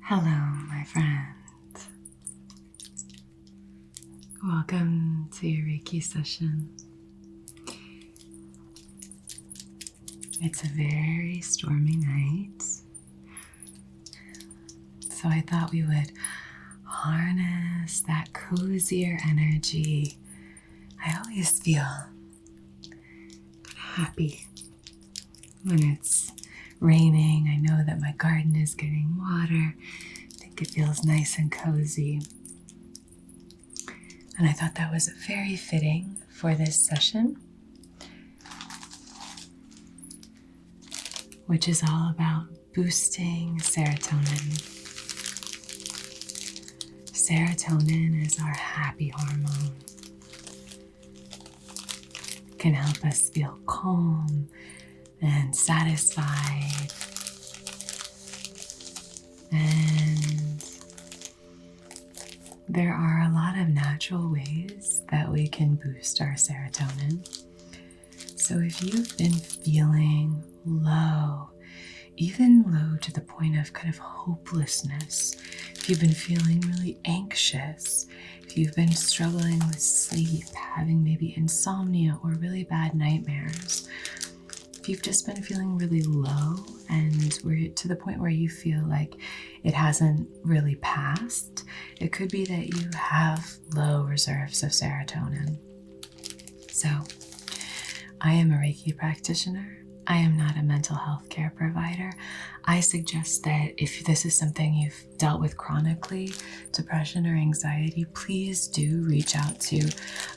Hello, my friend. Welcome to your Reiki session. It's a very stormy night, so I thought we would harness that cozier energy. I always feel happy when it's raining. I know that my garden is getting water. I think it feels nice and cozy. And I thought that was very fitting for this session, which is all about boosting serotonin. Serotonin is our happy hormone. It can help us feel calm and satisfied. And there are a lot of natural ways that we can boost our serotonin. So if you've been feeling low, even low to the point of kind of hopelessness, if you've been feeling really anxious, if you've been struggling with sleep, having maybe insomnia or really bad nightmares, if you've just been feeling really low and we're to the point where you feel like it hasn't really passed, it could be that you have low reserves of serotonin. So, I am a Reiki practitioner. I am not a mental health care provider. I suggest that if this is something you've dealt with chronically, depression or anxiety, please do reach out to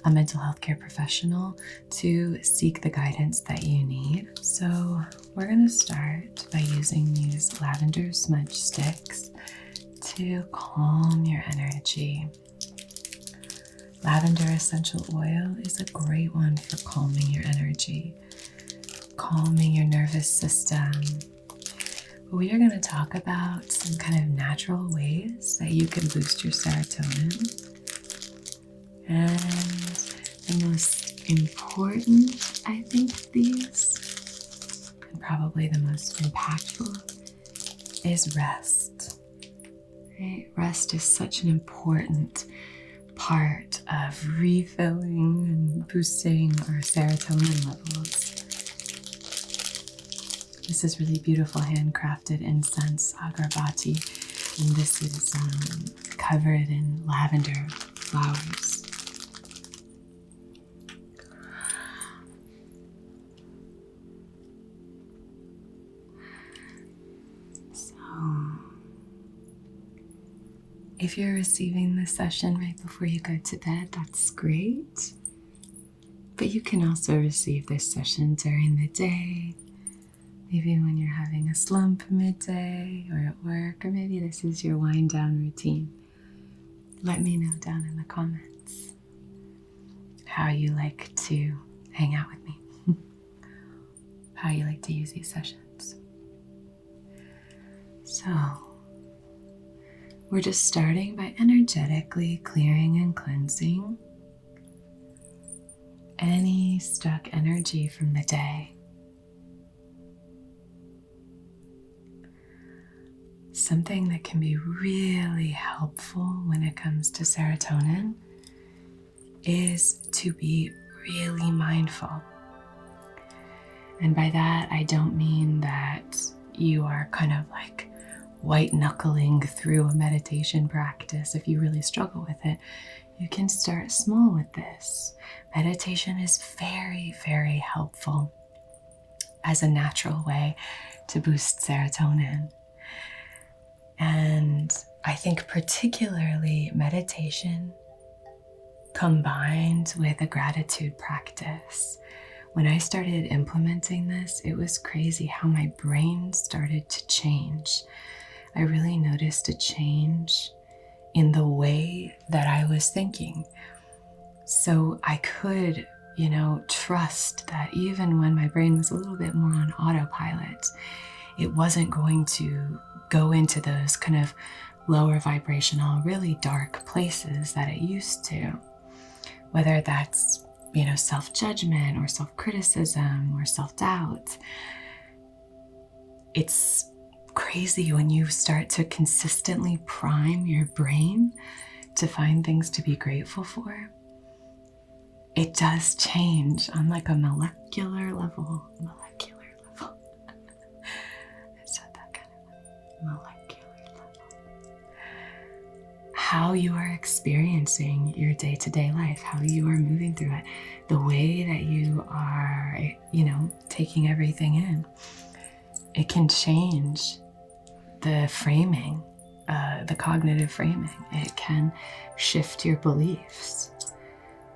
a mental health care professional to seek the guidance that you need. So we're going to start by using these lavender smudge sticks to calm your energy. Lavender essential oil is a great one for calming your energy, calming your nervous system. We are going to talk about some kind of natural ways that you can boost your serotonin. And the most important, I think, of these, and probably the most impactful, is rest. Right? Rest is such an important part of refilling and boosting our serotonin levels. This is really beautiful handcrafted incense, agarbati, and this is covered in lavender flowers. So, if you're receiving this session right before you go to bed, that's great. But you can also receive this session during the day. Maybe when you're having a slump midday or at work, or maybe this is your wind down routine. Let me know down in the comments how you like to hang out with me, how you like to use these sessions. So, we're just starting by energetically clearing and cleansing any stuck energy from the day. Something that can be really helpful when it comes to serotonin is to be really mindful. And by that, I don't mean that you are kind of like white knuckling through a meditation practice. If you really struggle with it, you can start small with this. Meditation is very, very helpful as a natural way to boost serotonin. And I think particularly meditation combined with a gratitude practice. When I started implementing this, it was crazy how my brain started to change. I really noticed a change in the way that I was thinking. So I could, trust that even when my brain was a little bit more on autopilot, it wasn't going to go into those kind of lower vibrational, really dark places that it used to. Whether that's, self-judgment or self-criticism or self-doubt. It's crazy when you start to consistently prime your brain to find things to be grateful for. It does change on like a molecular level. I said that kind of molecular level. How you are experiencing your day-to-day life, how you are moving through it, the way that you are, taking everything in. It can change the framing, the cognitive framing. It can shift your beliefs.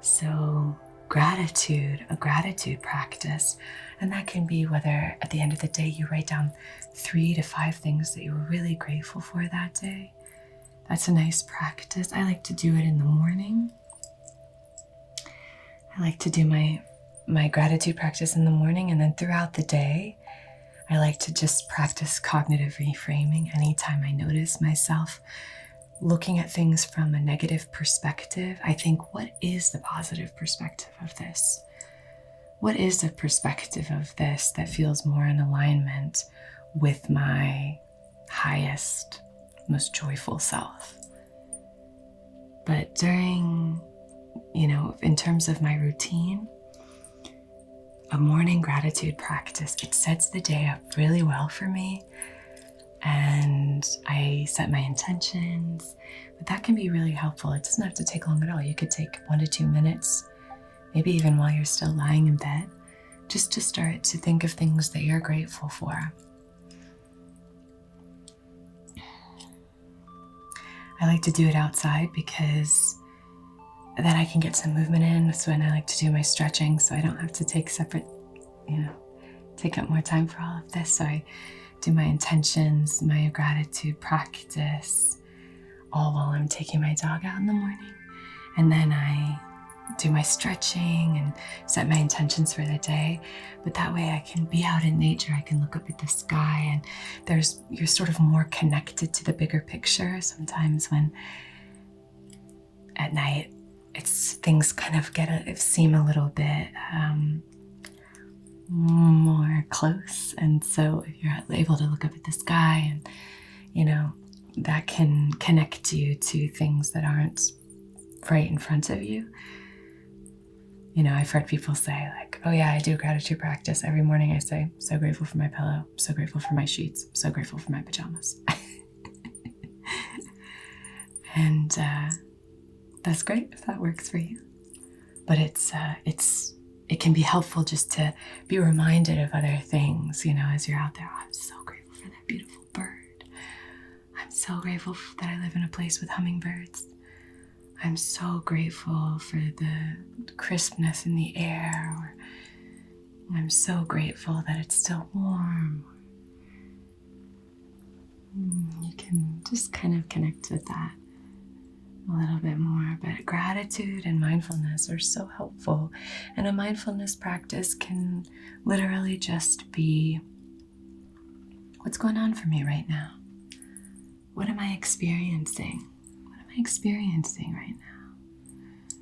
So a gratitude practice, and that can be whether at the end of the day you write down 3 to 5 things that you were really grateful for that day. That's a nice practice. I like to do it in the morning. I like to do my gratitude practice in the morning, and then throughout the day, I like to just practice cognitive reframing anytime I notice myself looking at things from a negative perspective. I think, what is the positive perspective of this? What is the perspective of this that feels more in alignment with my highest, most joyful self? But during, in terms of my routine, a morning gratitude practice, it sets the day up really well for me. And I set my intentions, but that can be really helpful. It doesn't have to take long at all. You could take 1 to 2 minutes, maybe even while you're still lying in bed, just to start to think of things that you're grateful for. I like to do it outside because then I can get some movement in. That's when I like to do my stretching, so I don't have to take up more time for all of this. So I do my intentions, my gratitude practice, all while I'm taking my dog out in the morning. And then I do my stretching and set my intentions for the day. But that way I can be out in nature. I can look up at the sky, and you're sort of more connected to the bigger picture. Sometimes when at night things kind of seem a little bit more close, and so if you're able to look up at the sky, and that can connect you to things that aren't right in front of you. I've heard people say like, oh yeah, I do gratitude practice every morning. I say, so grateful for my pillow, so grateful for my sheets, so grateful for my pajamas. And that's great if that works for you. But it can be helpful just to be reminded of other things, as you're out there. Oh, I'm so grateful for that beautiful bird. I'm so grateful that I live in a place with hummingbirds. I'm so grateful for the crispness in the air. Or I'm so grateful that it's still warm. You can just kind of connect with that a little bit more. But gratitude and mindfulness are so helpful. And a mindfulness practice can literally just be, what's going on for me right now? What am I experiencing? What am I experiencing right now?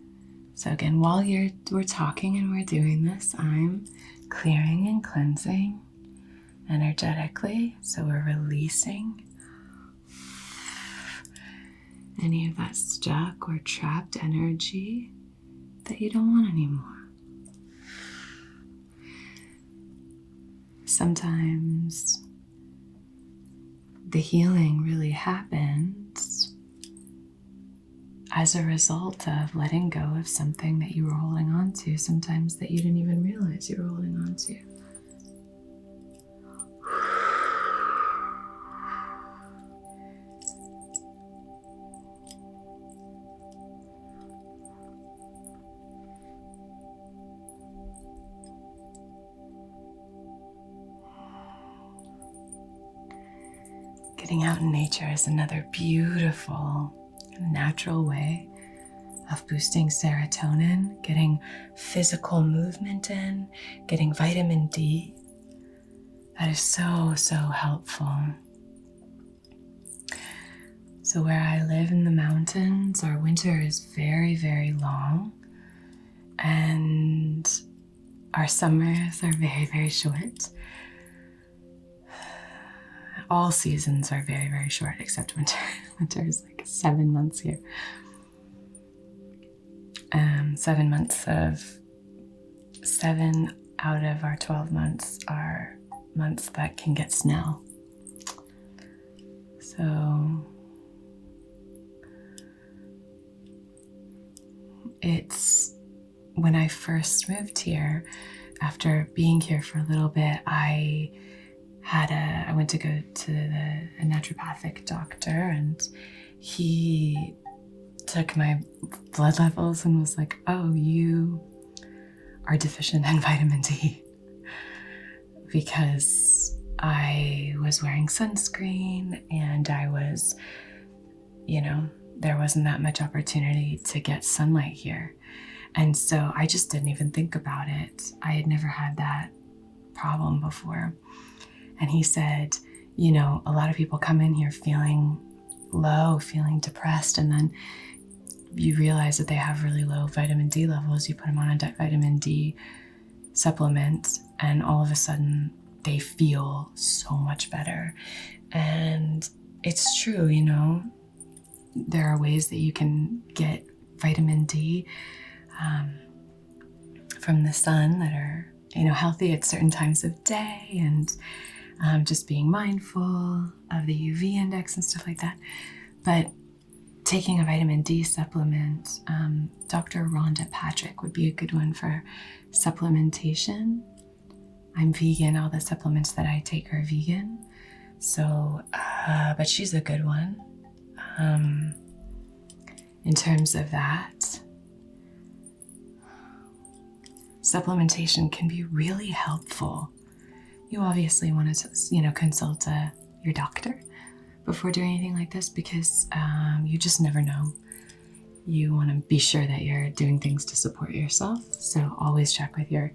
So again, while we're talking and we're doing this, I'm clearing and cleansing energetically. So we're releasing any of that stuck or trapped energy that you don't want anymore. Sometimes the healing really happens as a result of letting go of something that you were holding on to, sometimes that you didn't even realize you were holding on to. Getting out in nature is another beautiful, natural way of boosting serotonin, getting physical movement in, getting vitamin D. That is so, so helpful. So where I live in the mountains, our winter is very, very long, and our summers are very, very short. all seasons are very, very short except winter. Winter is like 7 months here. 7 months of 7 out of our 12 months are months that can get snow. So it's when I first moved here, after being here for a little bit, I went to go to a naturopathic doctor, and he took my blood levels and was like, oh, you are deficient in vitamin D, because I was wearing sunscreen and I was, there wasn't that much opportunity to get sunlight here. And so I just didn't even think about it. I had never had that problem before. And he said, a lot of people come in here feeling low, feeling depressed, and then you realize that they have really low vitamin D levels. You put them on a vitamin D supplement, and all of a sudden they feel so much better. And it's true, there are ways that you can get vitamin D from the sun that are, healthy at certain times of day, and just being mindful of the UV index and stuff like that. But taking a vitamin D supplement, Dr. Rhonda Patrick would be a good one for supplementation. I'm vegan. All the supplements that I take are vegan. So, but she's a good one. In terms of that, supplementation can be really helpful. You obviously want to, consult your doctor before doing anything like this, because you just never know. You want to be sure that you're doing things to support yourself. So always check with your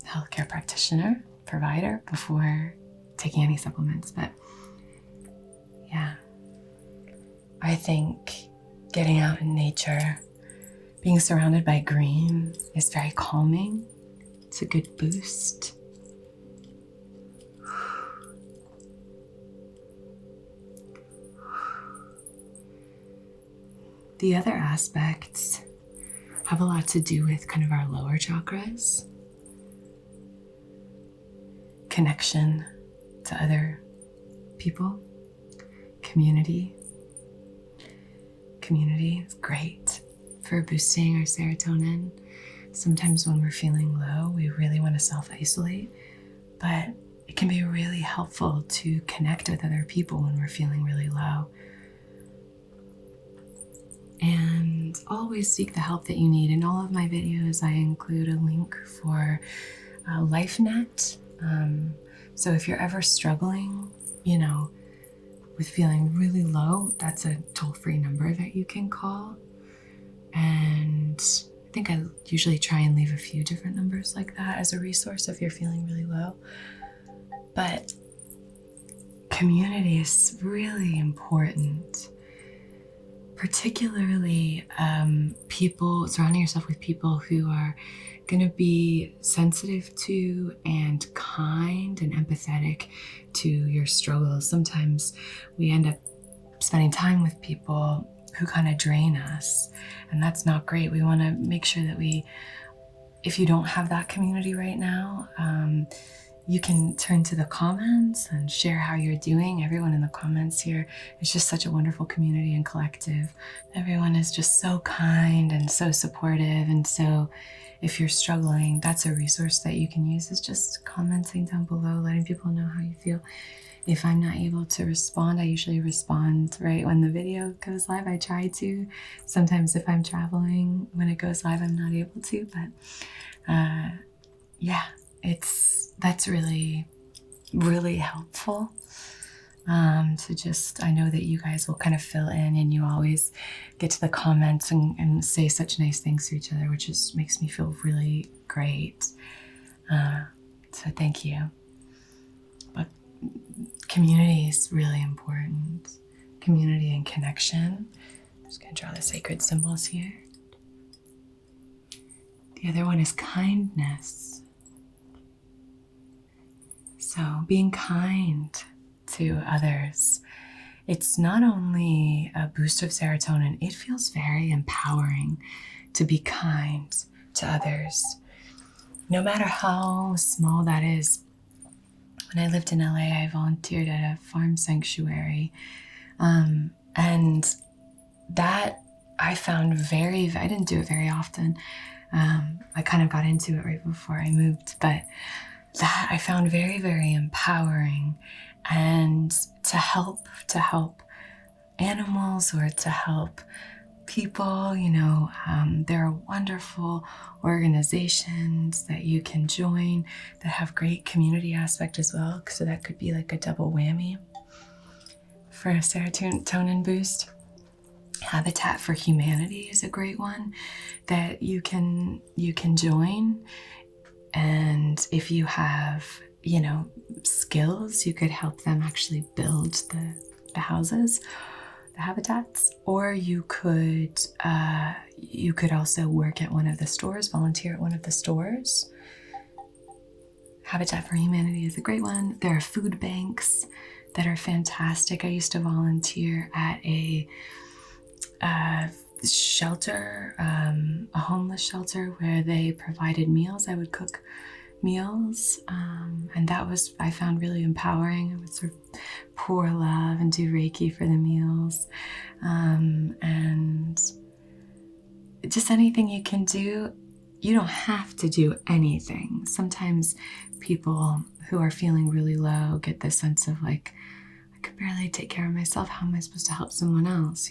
healthcare practitioner, provider, before taking any supplements. But yeah, I think getting out in nature, being surrounded by green is very calming. It's a good boost. The other aspects have a lot to do with kind of our lower chakras. Connection to other people, community. Community is great for boosting our serotonin. Sometimes when we're feeling low, we really want to self-isolate, but it can be really helpful to connect with other people when we're feeling really low. And always seek the help that you need. In all of my videos, I include a link for LifeNet. So if you're ever struggling, with feeling really low, that's a toll-free number that you can call. And I think I usually try and leave a few different numbers like that as a resource if you're feeling really low. But community is really important. Particularly surrounding yourself with people who are going to be sensitive to and kind and empathetic to your struggles. Sometimes we end up spending time with people who kind of drain us, and that's not great. We want to make sure that if you don't have that community right now, you can turn to the comments and share how you're doing. Everyone in the comments here is just such a wonderful community and collective. Everyone is just so kind and so supportive. And so if you're struggling, that's a resource that you can use, is just commenting down below, letting people know how you feel. If I'm not able to respond, I usually respond right when the video goes live. I try to. Sometimes if I'm traveling, when it goes live, I'm not able to, but yeah. That's really, really helpful to just, I know that you guys will kind of fill in, and you always get to the comments and say such nice things to each other, which just makes me feel really great. So thank you. But community is really important. Community and connection. I'm just going to draw the sacred symbols here. The other one is kindness. So being kind to others, it's not only a boost of serotonin, it feels very empowering to be kind to others, no matter how small that is. When I lived in LA, I volunteered at a farm sanctuary, and that I found I didn't do it very often. I kind of got into it right before I moved, but that I found very, very empowering. And to help animals or to help people, there are wonderful organizations that you can join that have great community aspect as well. So that could be like a double whammy for a serotonin boost. Habitat for Humanity is a great one that you can join. And if you have, skills, you could help them actually build the houses, the habitats, or you could also work at one of the stores, volunteer at one of the stores. Habitat for Humanity is a great one. There are food banks that are fantastic. I used to volunteer at a shelter, a homeless shelter where they provided meals. I would cook meals, and I found really empowering. I would sort of pour love and do Reiki for the meals, and just anything you can do. You don't have to do anything. Sometimes people who are feeling really low get this sense of like, I could barely take care of myself. How am I supposed to help someone else,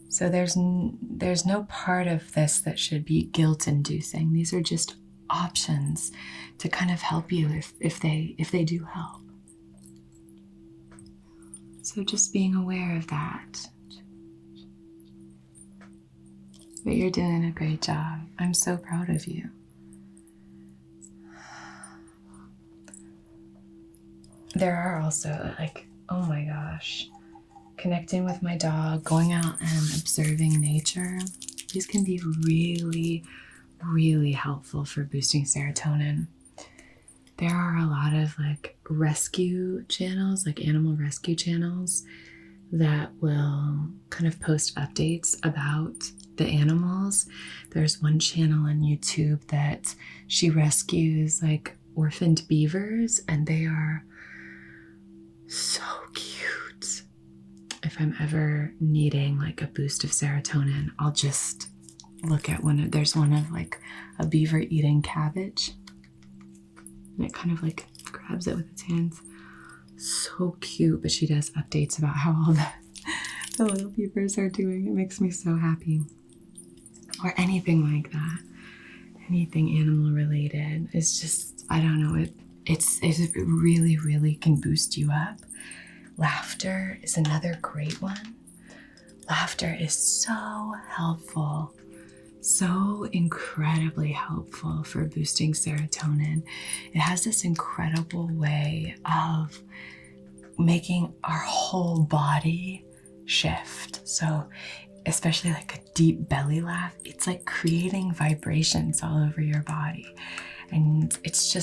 So there's no part of this that should be guilt-inducing. These are just options to kind of help you if they do help. So just being aware of that. But you're doing a great job. I'm so proud of you. There are also oh my gosh, connecting with my dog, going out and observing nature. These can be really, really helpful for boosting serotonin. There are a lot of rescue channels, animal rescue channels that will kind of post updates about the animals. There's one channel on YouTube that she rescues orphaned beavers, and they are so cute. If I'm ever needing a boost of serotonin, I'll just look at there's one of a beaver eating cabbage, and it kind of grabs it with its hands. So cute. But she does updates about how all the little beavers are doing. It makes me so happy. Or anything like that. Anything animal related. It's just, I don't know, it really, really can boost you up. Laughter is another great one. Laughter is so helpful, so incredibly helpful for boosting serotonin. It has this incredible way of making our whole body shift. So especially a deep belly laugh, it's creating vibrations all over your body. And it's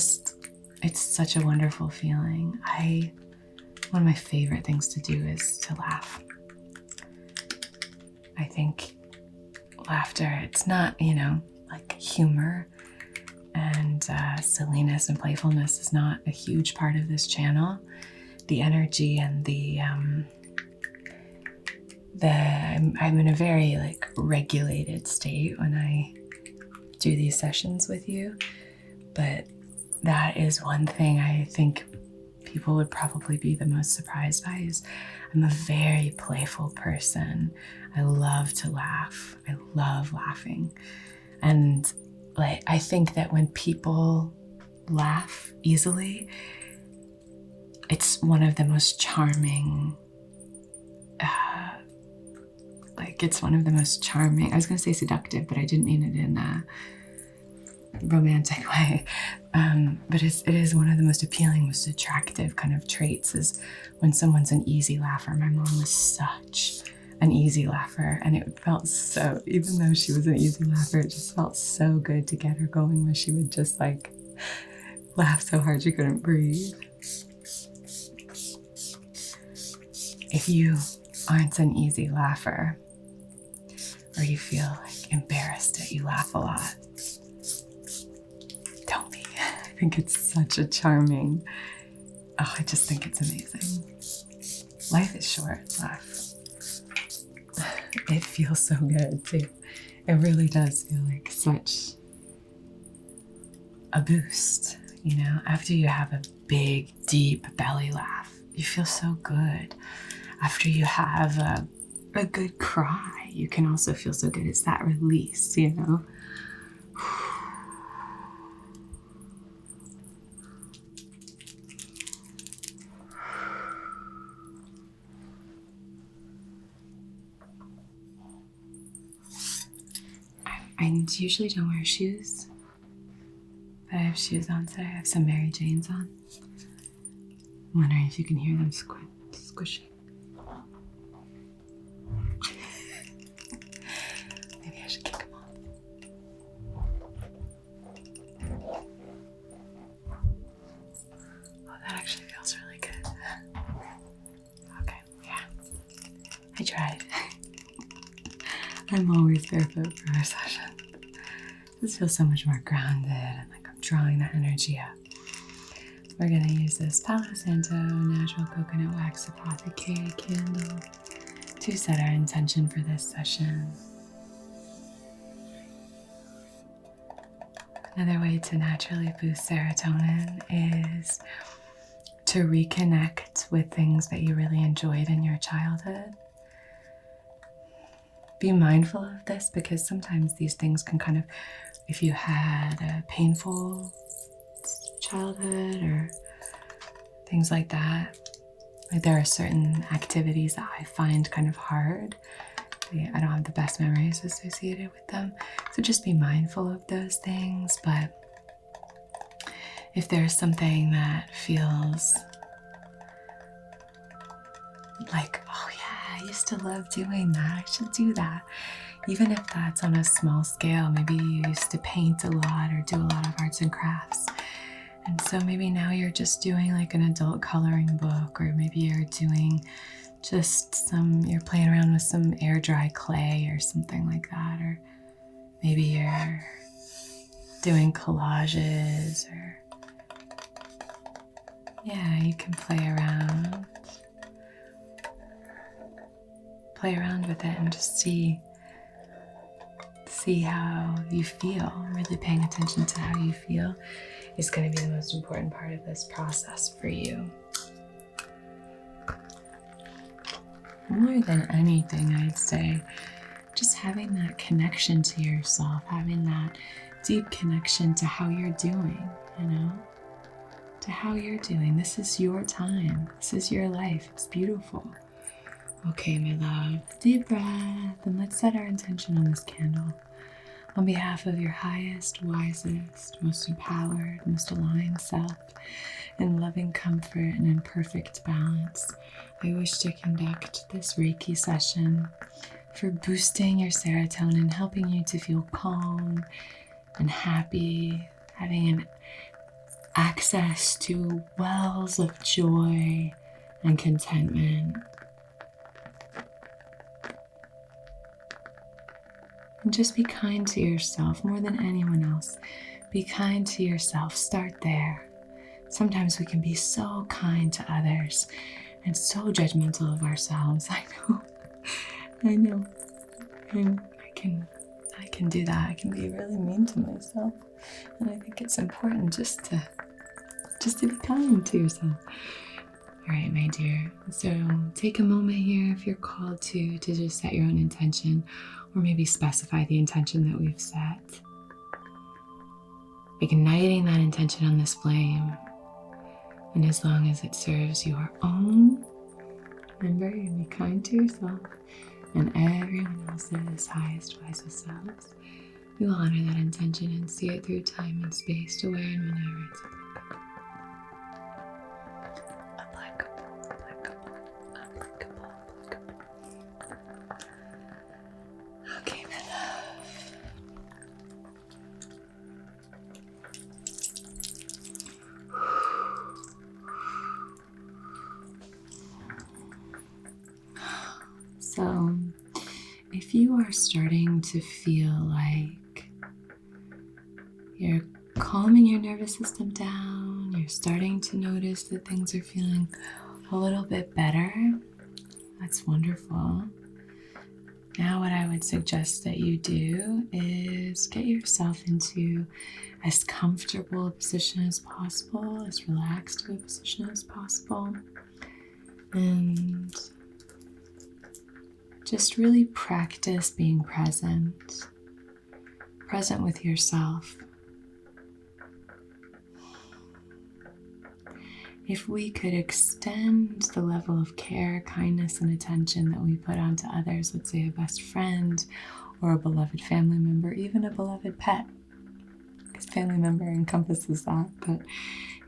such a wonderful feeling. One of my favorite things to do is to laugh. I think laughter, it's not, humor and silliness and playfulness is not a huge part of this channel. The energy and I'm in a very regulated state when I do these sessions with you, but that is one thing I think people would probably be the most surprised by is I'm a very playful person. I love to laugh. I love laughing. And I think that when people laugh easily, it's one of the most charming, I was going to say seductive, but I didn't mean it in a romantic way. But it is one of the most appealing, most attractive kind of traits is when someone's an easy laugher. My mom was such an easy laugher, and it felt so, even though she was an easy laugher, it just felt so good to get her going when she would just laugh so hard you couldn't breathe. If you aren't an easy laugher, or you feel like embarrassed that you laugh a lot, don't be. I think it's such a charming, I just think it's amazing. Life is short, laugh. It feels so good too. It really does feel like such a boost, you know, after you have a big, deep belly laugh, you feel so good. After you have a good cry, you can also feel so good. It's that release, you know. I usually don't wear shoes, but I have shoes on today. I have some Mary Janes on. I'm wondering if you can hear them squishing. Maybe I should kick them off. Oh, that actually feels really good. Okay, yeah. I tried. I'm always barefoot for our session. This feels so much more grounded and like I'm drawing that energy up. We're going to use this Palo Santo Natural Coconut Wax Apothecary candle to set our intention for this session. Another way to naturally boost serotonin is to reconnect with things that you really enjoyed in your childhood. Be mindful of this because sometimes these things can kind of, if you had a painful childhood or things like that, like there are certain activities that I find kind of hard. I don't have the best memories associated with them. So just be mindful of those things. But if there's something that feels like, oh yeah, I used to love doing that, I should do that. Even if that's on a small scale, maybe you used to paint a lot or do a lot of arts and crafts. And so maybe now you're just doing like an adult coloring book, or maybe you're doing just you're playing around with some air dry clay or something like that. Or maybe you're doing collages, or yeah, you can play around with it and just see how you feel. Really paying attention to how you feel is going to be the most important part of this process for you. More than anything, I'd say, just having that connection to yourself, having that deep connection to how you're doing, you know, to how you're doing. This is your time. This is your life. It's beautiful. Okay, my love, deep breath, and let's set our intention on this candle. On behalf of your highest, wisest, most empowered, most aligned self, in loving comfort and in perfect balance, I wish to conduct this Reiki session for boosting your serotonin, helping you to feel calm and happy, having an access to wells of joy and contentment. And just be kind to yourself more than anyone else. Be kind to yourself. Start there. Sometimes we can be so kind to others and so judgmental of ourselves. I know. And I can do that. I can be really mean to myself. And I think it's important just to be kind to yourself. All right, my dear. So take a moment here if you're called to just set your own intention, or maybe specify the intention that we've set. Igniting that intention on this flame. And as long as it serves your own, remember, you be kind to yourself and everyone else's highest, wisest selves. You will honor that intention and see it through time and space to where and whenever it's applicable. Okay, my love. So if you are starting to feel like you're calming your nervous system down, you're starting to notice that things are feeling a little bit better, that's wonderful. Now what I would suggest that you do is get yourself into as comfortable a position as possible, as relaxed of a position as possible, and just really practice being present with yourself. If we could extend the level of care, kindness, and attention that we put onto others, let's say a best friend or a beloved family member, even a beloved pet, because family member encompasses that, but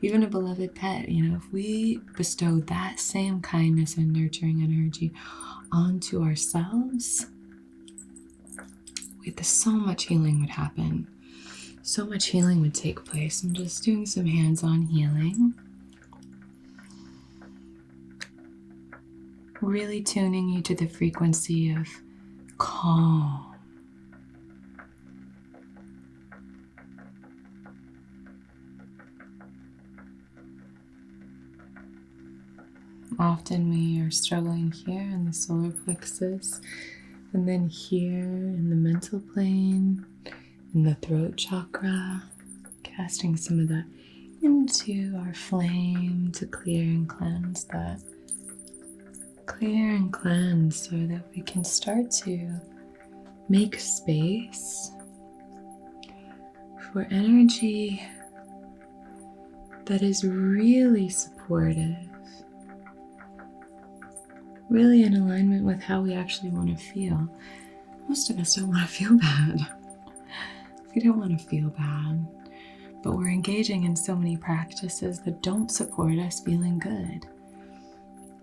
even a beloved pet, if we bestowed that same kindness and nurturing energy onto ourselves, so much healing would happen. So much healing would take place. I'm just doing some hands-on healing. Really tuning you to the frequency of calm. Often we are struggling here in the solar plexus, and then here in the mental plane, in the throat chakra, casting some of that into our flame to clear and cleanse that. Clear and cleanse so that we can start to make space for energy that is really supportive, really in alignment with how we actually want to feel. Most of us don't want to feel bad. We don't want to feel bad, but we're engaging in so many practices that don't support us feeling good.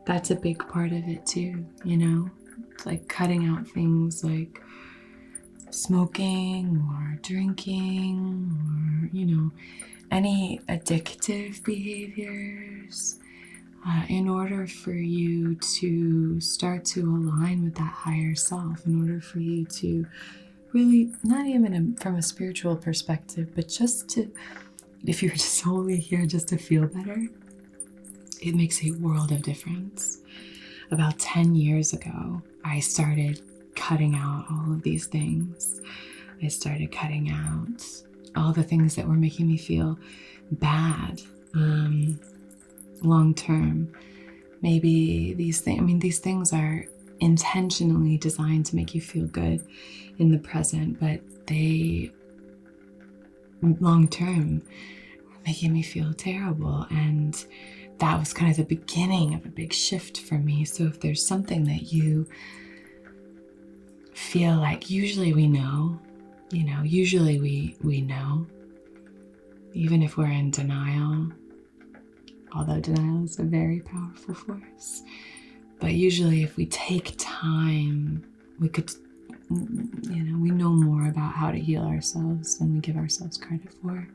That's a big part of it too, It's like cutting out things like smoking or drinking or, any addictive behaviors in order for you to start to align with that higher self, in order for you to really, not even from a spiritual perspective, but just to, if you're solely here just to feel better, it makes a world of difference. About 10 years ago, I started cutting out all of these things. I started cutting out all the things that were making me feel bad long term. Maybe these things are intentionally designed to make you feel good in the present, but they long term were making me feel terrible. And that was kind of the beginning of a big shift for me. So if there's something that you feel like, usually we know, usually we know, even if we're in denial, although denial is a very powerful force. But usually if we take time, we could, we know more about how to heal ourselves than we give ourselves credit for.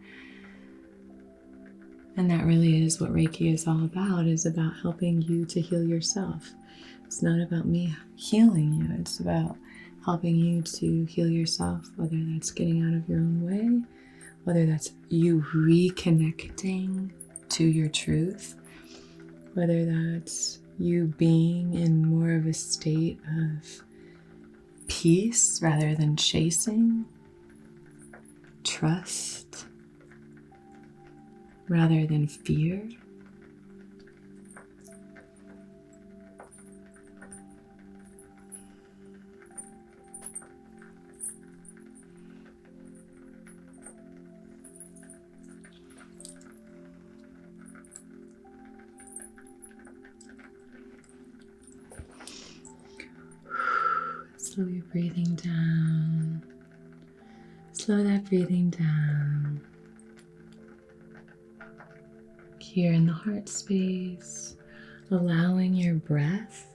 And that really is what Reiki is all about, is about helping you to heal yourself. It's not about me healing you, it's about helping you to heal yourself, whether that's getting out of your own way, whether that's you reconnecting to your truth, whether that's you being in more of a state of peace rather than chasing, trust rather than fear. Slow your breathing down. Slow that breathing down. Here in the heart space, allowing your breath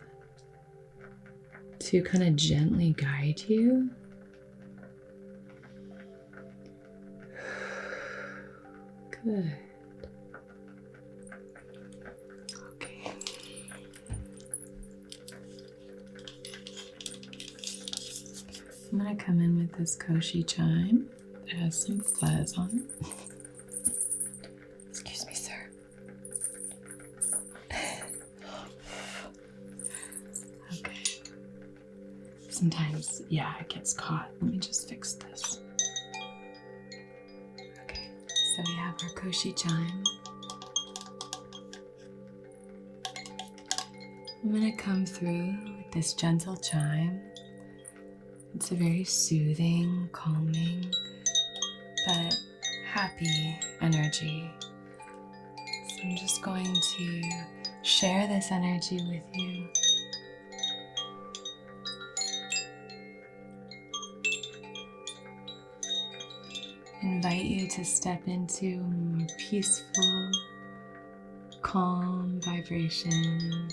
to kind of gently guide you. Good. Okay. I'm going to come in with this koshi chime. It has some fuzz on it. Excuse me, sir. Okay. Sometimes, yeah, it gets caught. Let me just fix this. Okay, so we have our koshi chime. I'm going to come through with this gentle chime. It's a very soothing, calming, but happy energy. So I'm just going to share this energy with you. Invite you to step into a more peaceful, calm vibration.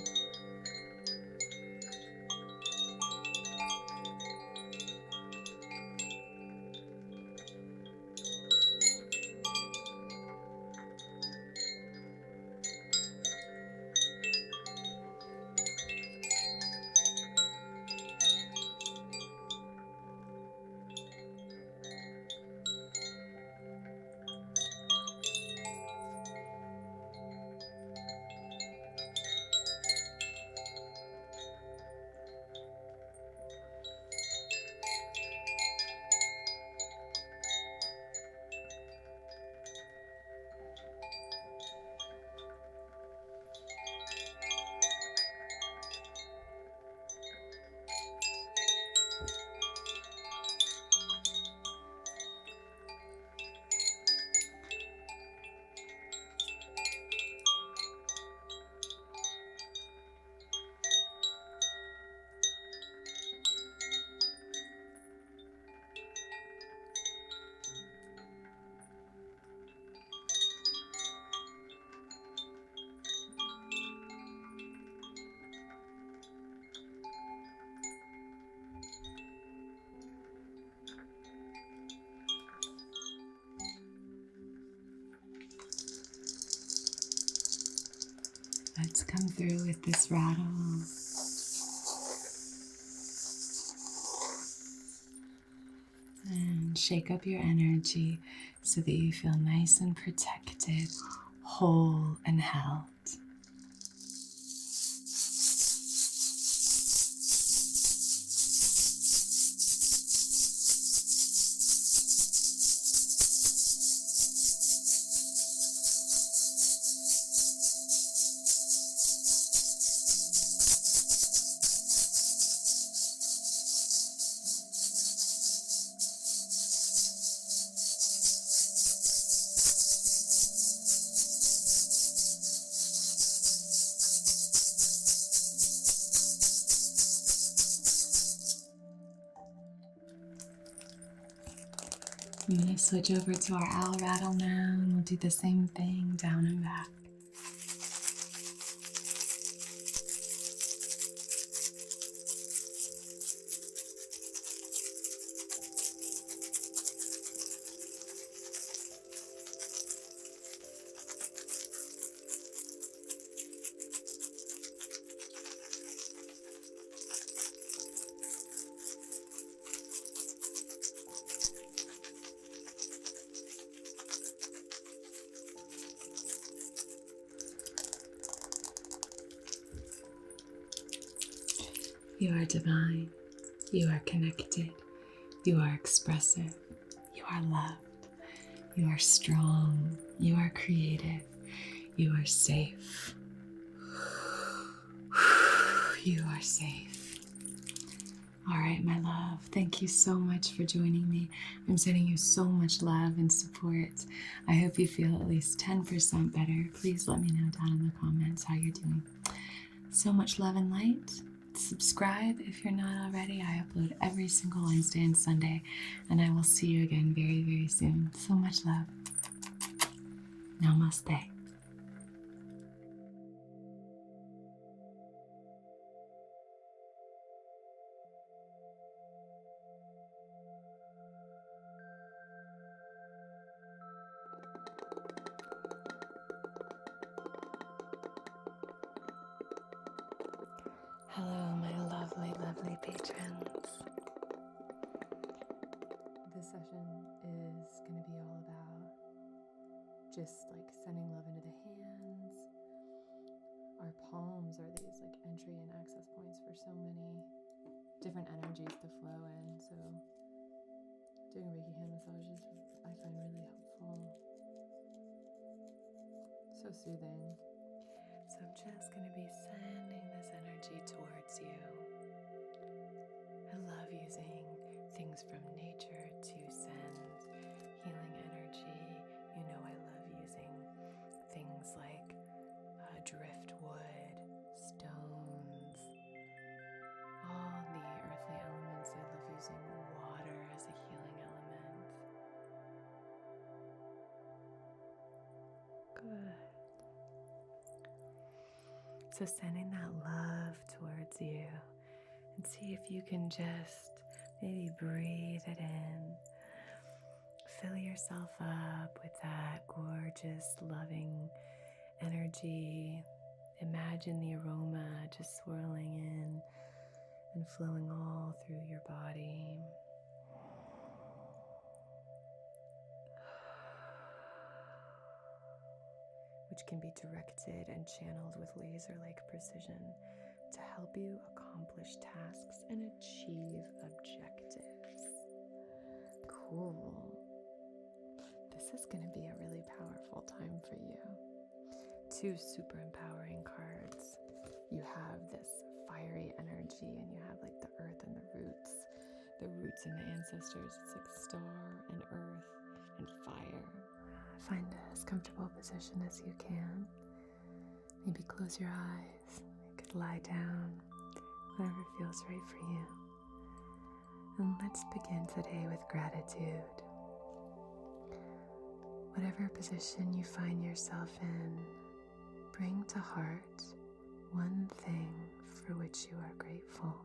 Let's come through with this rattle. And shake up your energy so that you feel nice and protected, whole and held. I'm going to switch over to our owl rattle now, and we'll do the same thing down and back. You are divine, you are connected, you are expressive, you are loved, you are strong, you are creative, you are safe. You are safe. All right, my love, thank you so much for joining me. I'm sending you so much love and support. I hope you feel at least 10% better. Please let me know down in the comments how you're doing. So much love and light. Subscribe if you're not already. I upload every single Wednesday and Sunday, and I will see you again very, very soon. So much love. Namaste. Hello, my lovely, lovely patrons. just like sending love into the hands. Our palms are these like entry and access points for so many different energies to flow in. So doing Reiki hand massages I find really helpful. So soothing. So I'm just going to be sending this energy towards you. I love using things from nature to send healing energy. You know, I love using things like driftwood, stones, all the earthly elements. I love using water as a healing element. Good. So sending that love towards you, and see if you can just maybe breathe it in. Fill yourself up with that gorgeous, loving energy. Imagine the aroma just swirling in and flowing all through your body. Which can be directed and channeled with laser-like precision to help you accomplish tasks and achieve objectives. Cool. This is going to be a really powerful time for you. 2 super empowering cards. You have this fiery energy, and you have like the earth and the roots and the ancestors. It's like star and earth and fire. Find as comfortable a position as you can. Maybe close your eyes. You could lie down, whatever feels right for you. And let's begin today with gratitude. Whatever position you find yourself in, bring to heart one thing for which you are grateful.